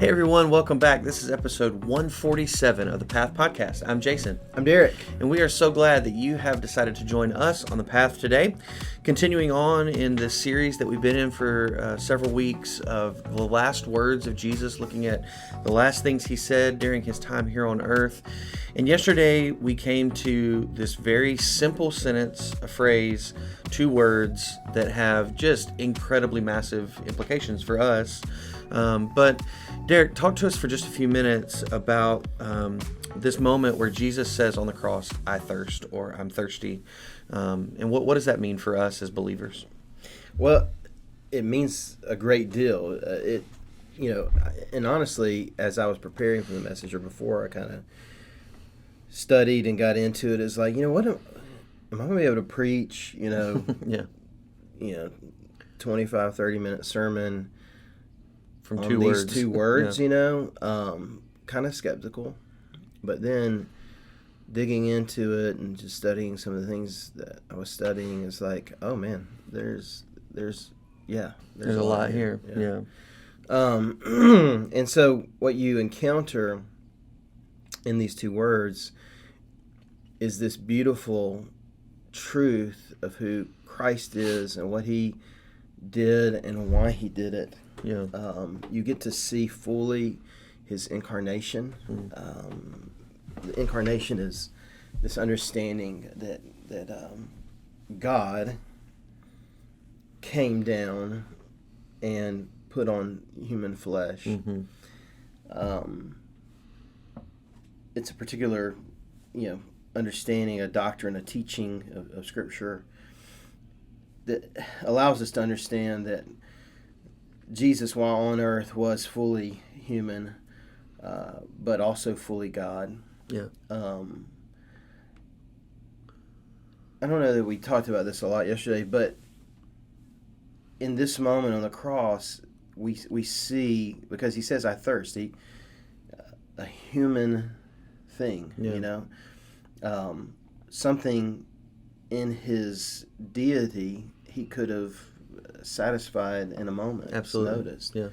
Hey everyone, welcome back. This is episode 147 of the Path Podcast. I'm Jason. I'm Derrick. And we are so glad that you have decided to join us on the path today. Continuing on in this series that we've been in for several weeks of the last words of Jesus, looking at the last things he said during his time here on earth. And yesterday we came to this very simple sentence, a phrase, 2 words that have just incredibly massive implications for us. But Derrick, talk to us for just a few minutes about this moment where Jesus says on the cross, I thirst, or I'm thirsty. And what does that mean for us as believers? Well, it means a great deal. And honestly, as I was preparing for the message, or before I kind of studied and got into it, it's like, what am I going to be able to preach, Yeah. 25, 30-minute sermon From on 2 these words. 2 words, Yeah. kind of skeptical. But then digging into it and just studying some of the things that I was studying is like, oh man, there's a lot here. Yeah. And so what you encounter in these 2 words is this beautiful truth of who Christ is and what he did and why he did it. Yeah. You get to see fully his incarnation. The incarnation is this understanding that God came down and put on human flesh. Mm-hmm. It's a particular, understanding, a doctrine, a teaching of Scripture that allows us to understand that Jesus, while on earth, was fully human, but also fully God. Yeah. I don't know that we talked about this a lot yesterday, but in this moment on the cross, we see, because he says, I thirst, a human thing, Yeah. Something in his deity he could have satisfied in a moment. Absolutely. Noticed. Yeah.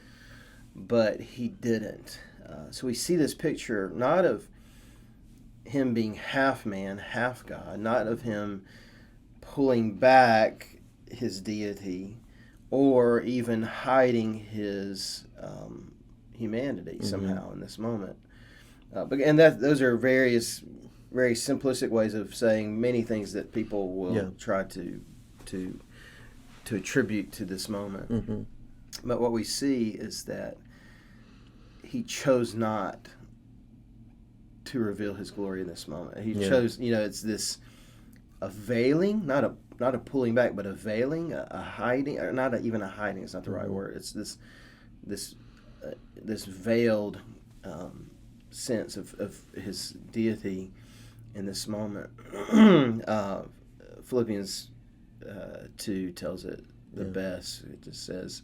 But he didn't. So we see this picture not of him being half man, half God, not of him pulling back his deity or even hiding his humanity somehow in this moment. Those are various very simplistic ways of saying many things that people will try to attribute to this moment. Mm-hmm. But what we see is that he chose not to reveal his glory in this moment. He chose, it's this a veiling, not a pulling back, but a veiling, a hiding, or not even a hiding. It's not the right word. It's this veiled sense of his deity in this moment. Philippians 2 tells it the best. It just says,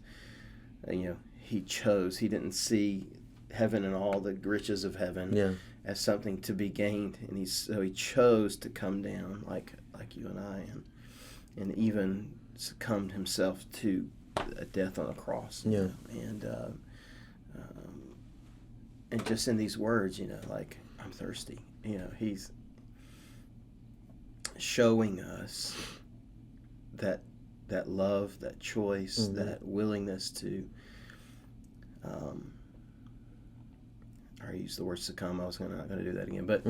he chose. He didn't see heaven and all the riches of heaven as something to be gained, and so he chose to come down like you and I, and even succumbed himself to a death on a cross. And just in these words, like, I'm thirsty. He's showing us that love, that choice, that willingness to. I used the word succumb. I was not going to do that again, but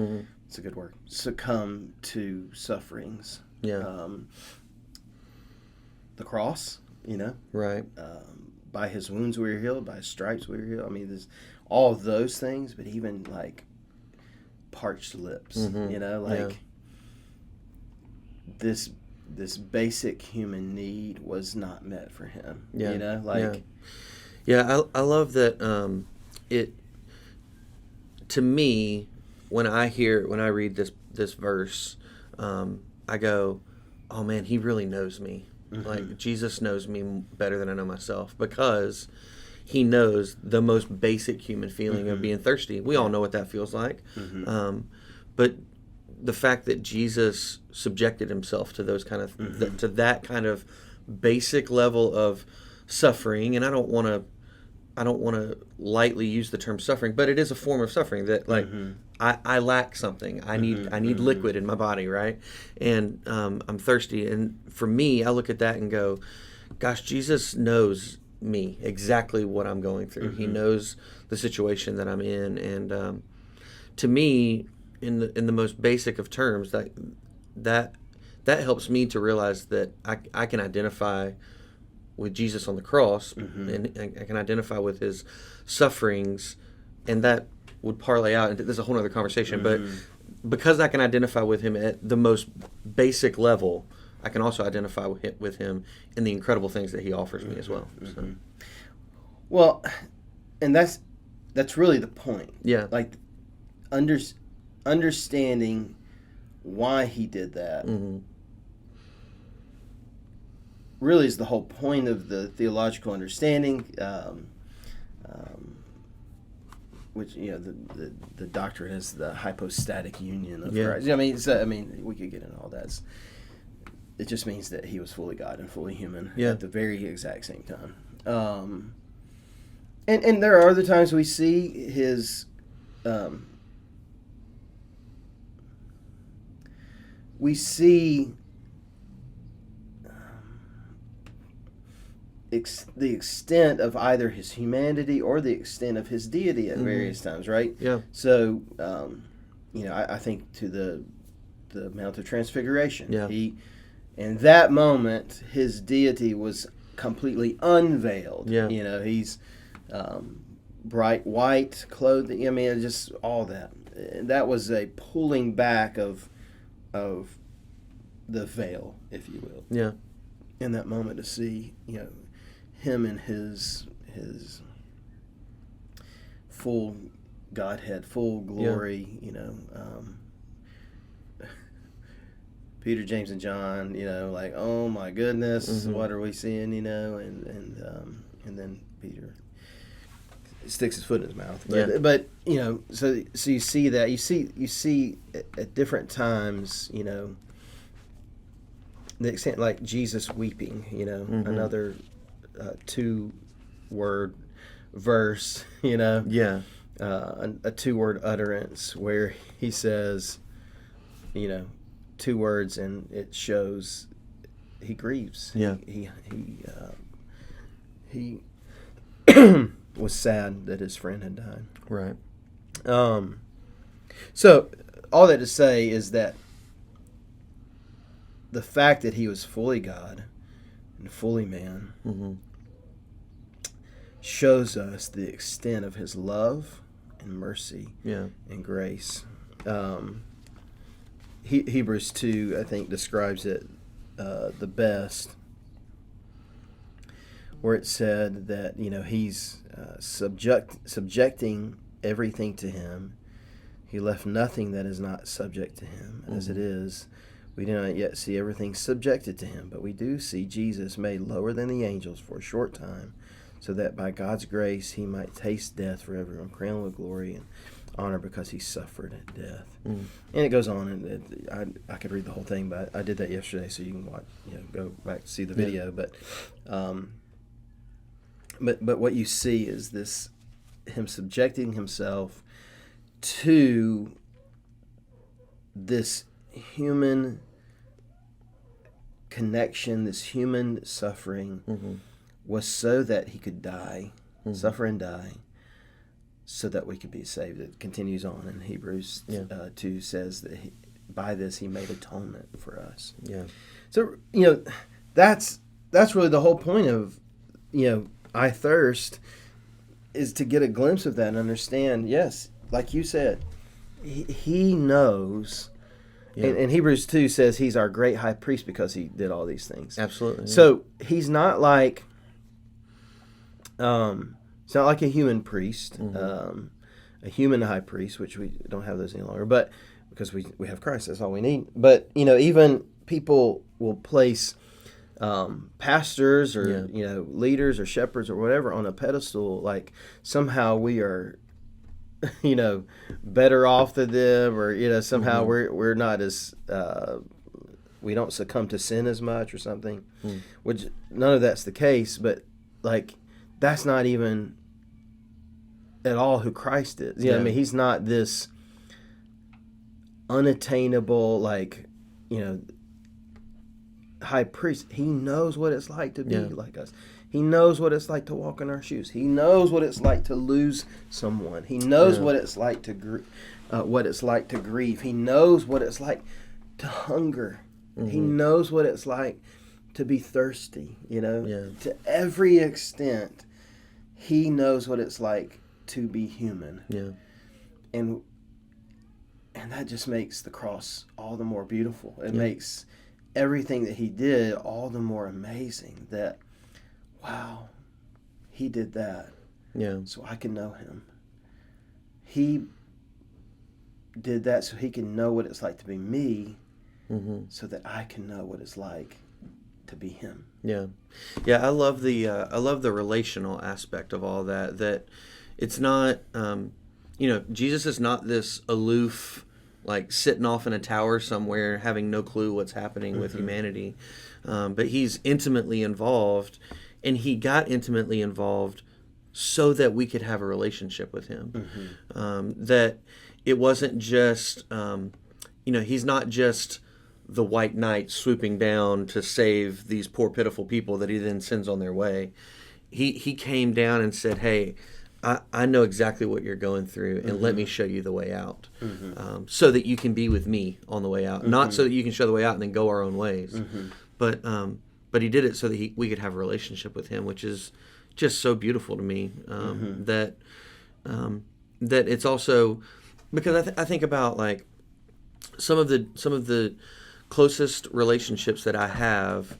it's a good word. Succumb to sufferings. Yeah. The cross, Right. By his wounds we were healed. By his stripes we were healed. I mean, there's all of those things, but even like parched lips. This basic human need was not met for him. I love that. It, to me, when I read this verse, I go, oh man, he really knows me. Mm-hmm. Like, Jesus knows me better than I know myself, because he knows the most basic human feeling of being thirsty. We all know what that feels like. But the fact that Jesus subjected himself to those kind of to that kind of basic level of suffering, and I don't want to I don't want to lightly use the term suffering, but it is a form of suffering that, like, I lack something. I need liquid in my body, right? And I'm thirsty. And for me, I look at that and go, gosh, Jesus knows me, exactly what I'm going through. He knows the situation that I'm in. And to me, in the most basic of terms, that helps me to realize that I can identify with Jesus on the cross, and I can identify with his sufferings, and that would parlay out into, this is a whole other conversation, but because I can identify with him at the most basic level, I can also identify with him in the incredible things that he offers me as well. So. Well, and that's really the point. Yeah. Like, understanding why he did that really is the whole point of the theological understanding, which, you know, the doctrine is the hypostatic union of Christ. I mean, we could get into all that. It just means that he was fully God and fully human at the very exact same time. And there are other times we see his the extent of either his humanity or the extent of his deity at various times, right? Yeah. So, you know, I think to the Mount of Transfiguration. Yeah. In that moment, his deity was completely unveiled. Yeah. You know, he's bright white clothing. I mean, just all that. That was a pulling back of the veil, if you will. Yeah. In that moment, to see, you know, him in his full Godhead, full glory, you know, Peter, James, and John, you know, like, oh my goodness, what are we seeing, you know, and then Peter sticks his foot in his mouth, but you know, so you see that, you see at different times, you know, the extent, like Jesus weeping, you know, another 2-word verse, you know, a 2-word utterance where he says, you know, 2 words and it shows he grieves. He was sad that his friend had died. Right. So all that to say is that the fact that he was fully God and fully man shows us the extent of his love and mercy and grace. Hebrews 2, I think, describes it the best, where it said that, you know, he's subjecting everything to him. He left nothing that is not subject to him. As it is, we do not yet see everything subjected to him, but we do see Jesus made lower than the angels for a short time, so that by God's grace he might taste death for everyone, crowned with glory and honor because he suffered death. And it goes on, and I could read the whole thing, but I did that yesterday, so you can watch, you know, go back to see the video. But what you see is this, him subjecting himself to this human connection, this human suffering, was so that he could die, suffer and die, so that we could be saved. It continues on in Hebrews 2, says that by this he made atonement for us. Yeah. So, you know, that's really the whole point of, you know, I Thirst, is to get a glimpse of that and understand, yes, like you said, he knows. And Hebrews 2 says he's our great high priest because he did all these things. Absolutely. Yeah. So he's not like, it's not like a human priest, a human high priest, which we don't have those any longer, but because we have Christ, that's all we need. But, you know, even people will place pastors or, you know, leaders or shepherds or whatever on a pedestal, like somehow we are, you know, better off than them, or, you know, somehow we're not as, we don't succumb to sin as much or something, which none of that's the case, but like, that's not even at all who Christ is. I mean, he's not this unattainable, like, high priest. He knows what it's like to be like us. He knows what it's like to walk in our shoes. He knows what it's like to lose someone. He knows what it's like to grieve. He knows what it's like to hunger. Mm-hmm. He knows what it's like to be thirsty. To every extent, he knows what it's like to be human. Yeah, and that just makes the cross all the more beautiful. It makes everything that he did all the more amazing. That, wow, he did that. Yeah. So I can know him. He did that so he can know what it's like to be me, so that I can know what it's like to be him. Yeah. Yeah, I love the relational aspect of all that. That it's not Jesus is not this aloof, like sitting off in a tower somewhere having no clue what's happening with humanity. But he's intimately involved, and he got intimately involved so that we could have a relationship with him. That it wasn't just, he's not just the white knight swooping down to save these poor, pitiful people that he then sends on their way. He came down and said, hey, I know exactly what you're going through, and let me show you the way out, so that you can be with me on the way out. Not so that you can show the way out and then go our own ways, but he did it so that we could have a relationship with him, which is just so beautiful to me. That it's also, because I think about like some of the closest relationships that I have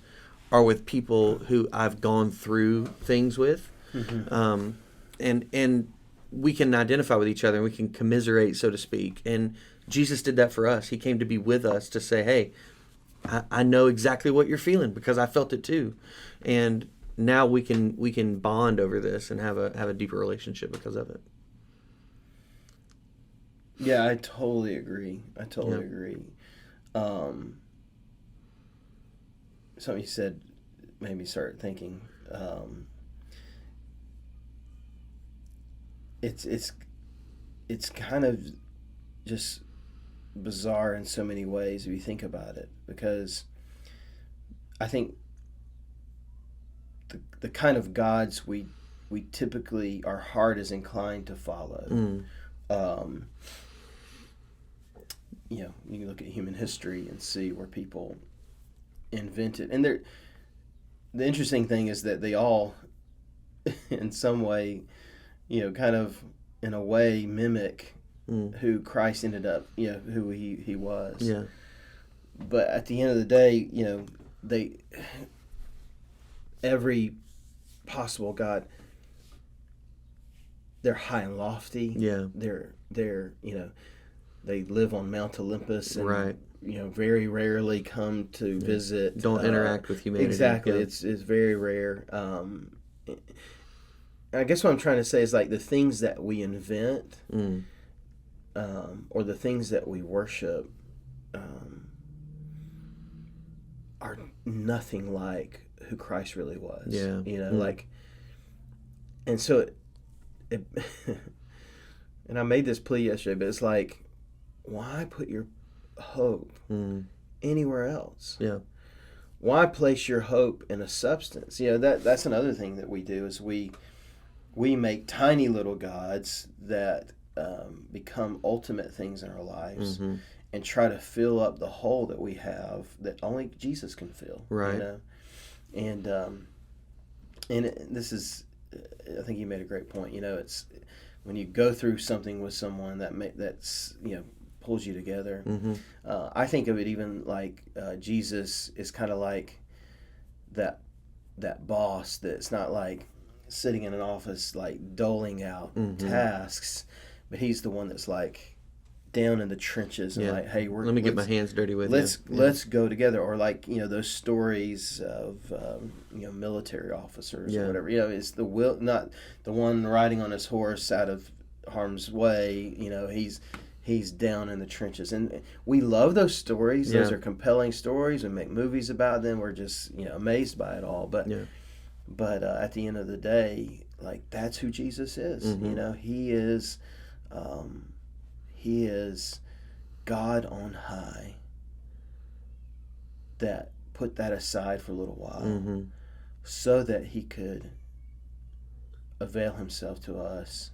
are with people who I've gone through things with. And we can identify with each other, and we can commiserate, so to speak. And Jesus did that for us. He came to be with us to say, hey, I know exactly what you're feeling because I felt it too. And now we can bond over this and have a deeper relationship because of it. Yeah, I totally agree. Agree. Something you said made me start thinking. It's kind of just bizarre in so many ways if you think about it, because I think the kind of gods we typically, our heart is inclined to follow. You can look at human history and see where people invented, and the interesting thing is that they all in some way, kind of in a way mimic who Christ ended up, who he was. Yeah. But at the end of the day, every possible God, they're high and lofty. Yeah. They're they live on Mount Olympus and right. Very rarely come to visit. Don't interact with humanity. Exactly. Yeah. It's very rare. I guess what I'm trying to say is like the things that we invent, or the things that we worship, are nothing like who Christ really was. Yeah. Like, and so it and I made this plea yesterday, but it's like, why put your hope anywhere else? Yeah. Why place your hope in a substance? That's another thing that we do is we make tiny little gods that become ultimate things in our lives, and try to fill up the hole that we have that only Jesus can fill. Right. And this is, I think you made a great point. It's when you go through something with someone that's pulls you together. I think of it even like Jesus is kind of like that boss that's not like sitting in an office like doling out tasks, but he's the one that's like down in the trenches and like, hey, let me get my hands dirty with let's go together. Or like those stories of military officers or whatever. It's the will, not the one riding on his horse out of harm's way. He's down in the trenches, and we love those stories. Those are compelling stories. We make movies about them. We're just amazed by it all. But But at the end of the day, like, that's who Jesus is. He is God on high that put that aside for a little while so that he could avail himself to us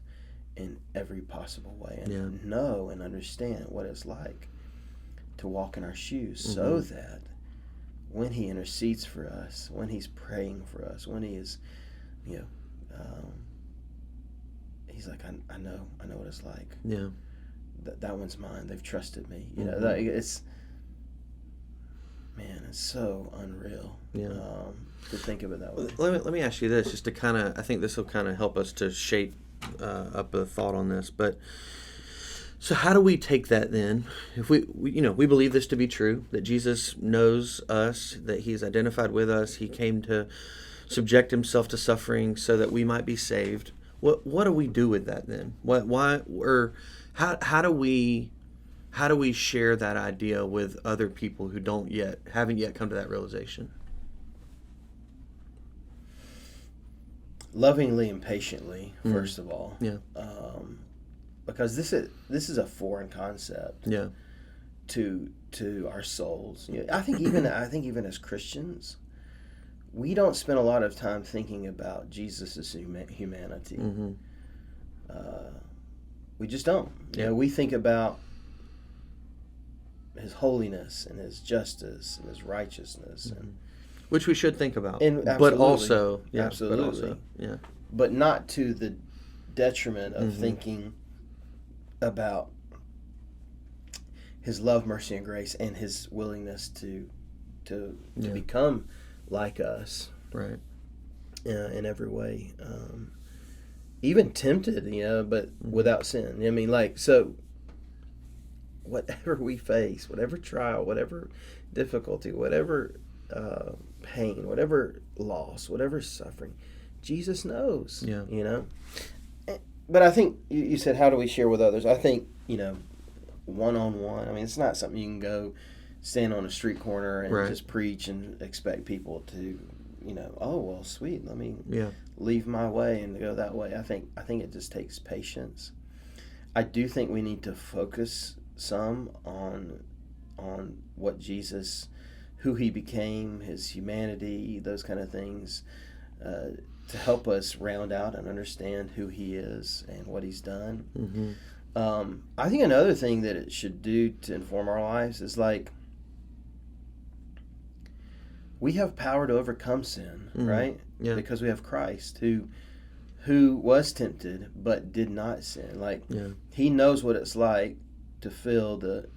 in every possible way and know and understand what it's like to walk in our shoes so that when he intercedes for us, when he's praying for us, when he is, he's like, I know what it's like. Yeah. That one's mine. They've trusted me. It's so unreal. Yeah. To think of it that way. Let me ask you this, just to kind of, I think this will kind of help us to shape up a thought on this. But so how do we take that then? If we believe this to be true, that Jesus knows us, that he's identified with us, he came to subject himself to suffering so that we might be saved. What do we do with that then? How do we share that idea with other people who haven't yet come to that realization? Lovingly and patiently, first of all. Yeah. Because this is a foreign concept. Yeah. To our souls. I think even as Christians, we don't spend a lot of time thinking about Jesus' humanity. We just don't. Yeah. We think about his holiness and his justice and his righteousness, and which we should think about. But also, but not to the detriment of thinking about his love, mercy, and grace, and his willingness to become like us, right? In every way, even tempted, but without sin. I mean, so whatever we face, whatever trial, whatever difficulty, whatever pain, whatever loss, whatever suffering, Jesus knows. Yeah. But I think you said, how do we share with others? I think, one-on-one. I mean, it's not something you can go stand on a street corner and just preach and expect people to, oh, well, sweet, let me leave my way and go that way. I think it just takes patience. I do think we need to focus some on what Jesus, who he became, his humanity, those kind of things, to help us round out and understand who he is and what he's done. I think another thing that it should do to inform our lives is, like, we have power to overcome sin, right? Yeah. Because we have Christ who was tempted but did not sin. Like, he knows what it's like to feel the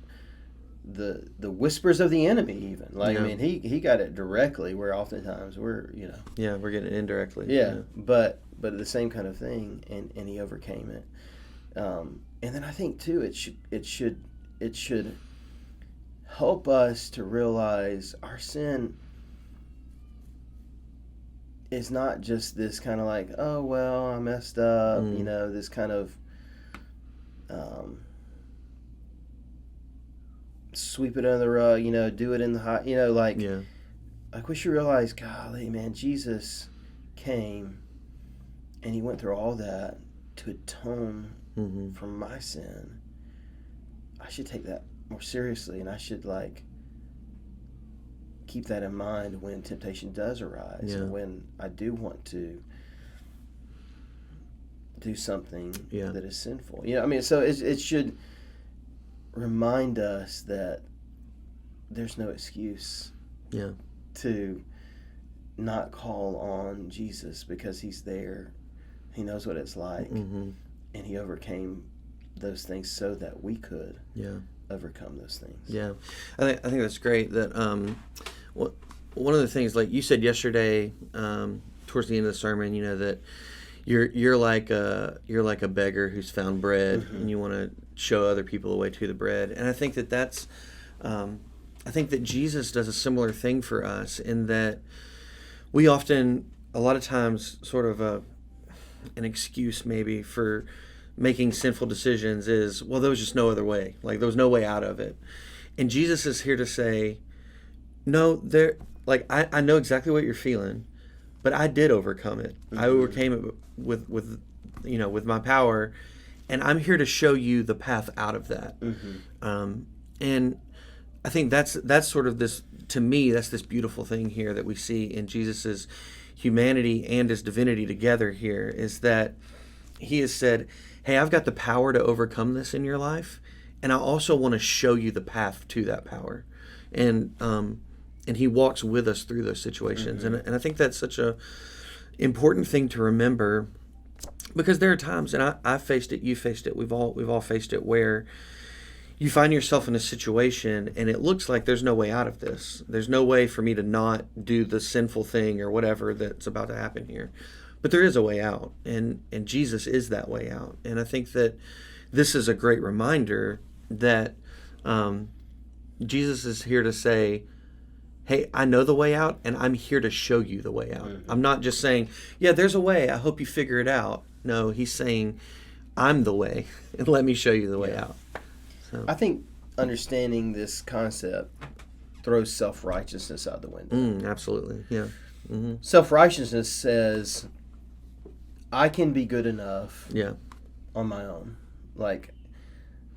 whispers of the enemy, even. Like, I mean, he got it directly, where oftentimes we're, we're getting it indirectly. But the same kind of thing, and he overcame it. And then I think too, it should help us to realize our sin is not just this kind of like, oh well, I messed up, this kind of sweep it under the rug, do it in the hot, like we should realize, golly, man, Jesus came and he went through all that to atone for my sin. I should take that more seriously, and I should, like, keep that in mind when temptation does arise, and when I do want to do something that is sinful. So it should remind us that there's no excuse to not call on Jesus, because he's there. He knows what it's like, and he overcame those things so that we could overcome those things. Yeah, I think that's great. That one of the things, like you said yesterday, towards the end of the sermon, that you're like a beggar who's found bread, and you want to show other people the way to the bread. And I think that's I think that Jesus does a similar thing for us, in that we often, a lot of times, sort of an excuse maybe for making sinful decisions is, well, there was just no other way. Like, there was no way out of it. And Jesus is here to say, no, like, I know exactly what you're feeling, but I did overcome it. I overcame it with my power, and I'm here to show you the path out of that. And I think that's sort of this, to me, that's this beautiful thing here that we see in Jesus's humanity and his divinity together here, is that he has said, hey, I've got the power to overcome this in your life, and I also want to show you the path to that power. And he walks with us through those situations. And I think that's such a important thing to remember, because there are times, and I faced it, you faced it, we've all faced it, where you find yourself in a situation and it looks like there's no way out of this. There's no way for me to not do the sinful thing or whatever that's about to happen here. But there is a way out, and Jesus is that way out. And I think that this is a great reminder that Jesus is here to say, hey, I know the way out, and I'm here to show you the way out. I'm not just saying, yeah, there's a way, I hope you figure it out. No, he's saying, I'm the way, and let me show you the way out. So. I think understanding this concept throws self-righteousness out the window. Absolutely, yeah. Self-righteousness says, I can be good enough on my own. Like,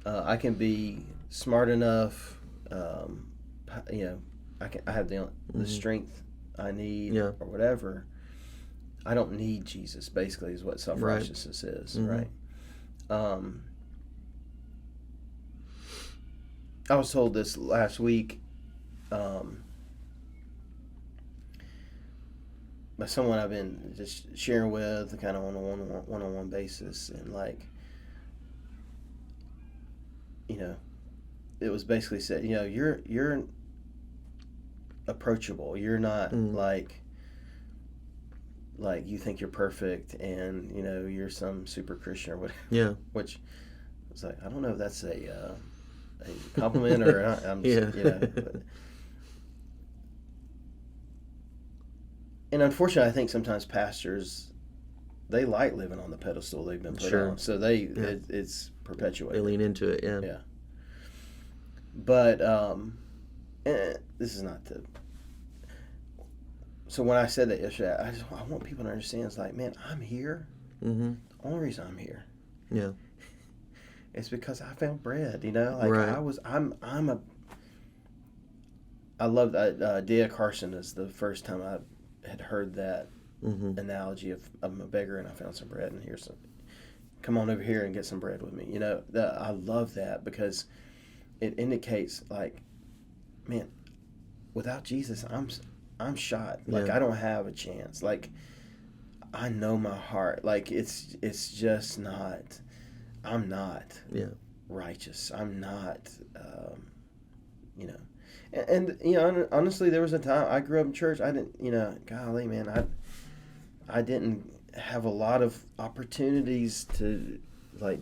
I can be smart enough, I have the strength I need or whatever. I don't need Jesus, basically, is what self-righteousness is, right? I was told this last week by someone I've been just sharing with, kind of on a one-on-one basis, and it was basically said, you're approachable. You're not like you think you're perfect, and you're some super Christian or whatever. Yeah. Which was like, I don't know if that's a compliment or I'm just, but. And unfortunately, I think sometimes pastors, they like living on the pedestal they've been put on, so it's perpetuated. They lean into it, yeah. But this is not the. So when I said that yesterday, I want people to understand. It's like, man, I'm here. The only reason I'm here, it's because I found bread. I love that. Dia Carson is the first time I had heard that analogy of I'm a beggar and I found some bread, and here's some. Come on over here and get some bread with me. I love that because it indicates, like, man, without Jesus, I'm shot. Like, I don't have a chance. Like, I know my heart. Like, it's just not. I'm not righteous. I'm not. And honestly, there was a time I grew up in church. I didn't. Golly, man, I didn't have a lot of opportunities to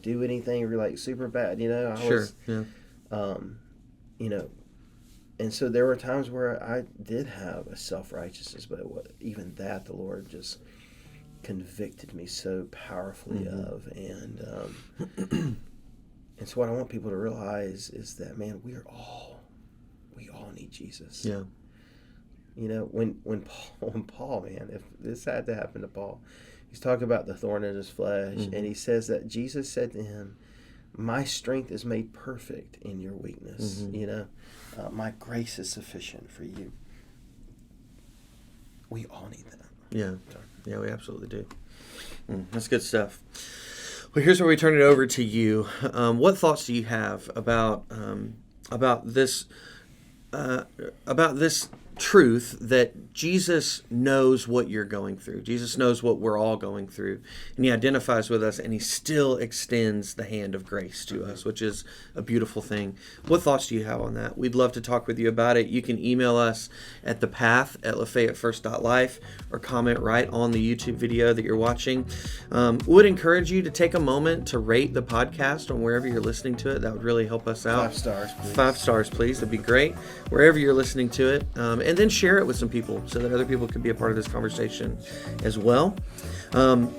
do anything or super bad. And so there were times where I did have a self-righteousness, but even that the Lord just convicted me so powerfully of. And so what I want people to realize is that, man, we all need Jesus. Yeah. When Paul, man, if this had to happen to Paul, he's talking about the thorn in his flesh, and he says that Jesus said to him, my strength is made perfect in your weakness. My grace is sufficient for you. We all need that. Yeah, we absolutely do. That's good stuff. Well, here's where we turn it over to you. What thoughts do you have about this truth that Jesus knows what you're going through? Jesus knows what we're all going through, and he identifies with us, and he still extends the hand of grace to us, which is a beautiful thing. What thoughts do you have on that? We'd love to talk with you about it. You can email us at thepath@lafayettefirst.life or comment right on the YouTube video that you're watching. Would encourage you to take a moment to rate the podcast on wherever you're listening to it. That would really help us out. 5 stars, please. 5 stars, please. That'd be great. Wherever you're listening to it. And then share it with some people so that other people can be a part of this conversation as well.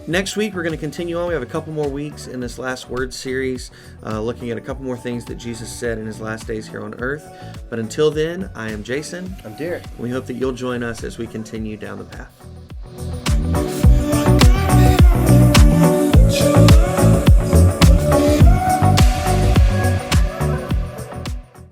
Next week, we're going to continue on. We have a couple more weeks in this Last Word series, looking at a couple more things that Jesus said in his last days here on earth. But until then, I am Jason. I'm Derrick. We hope that you'll join us as we continue down the path.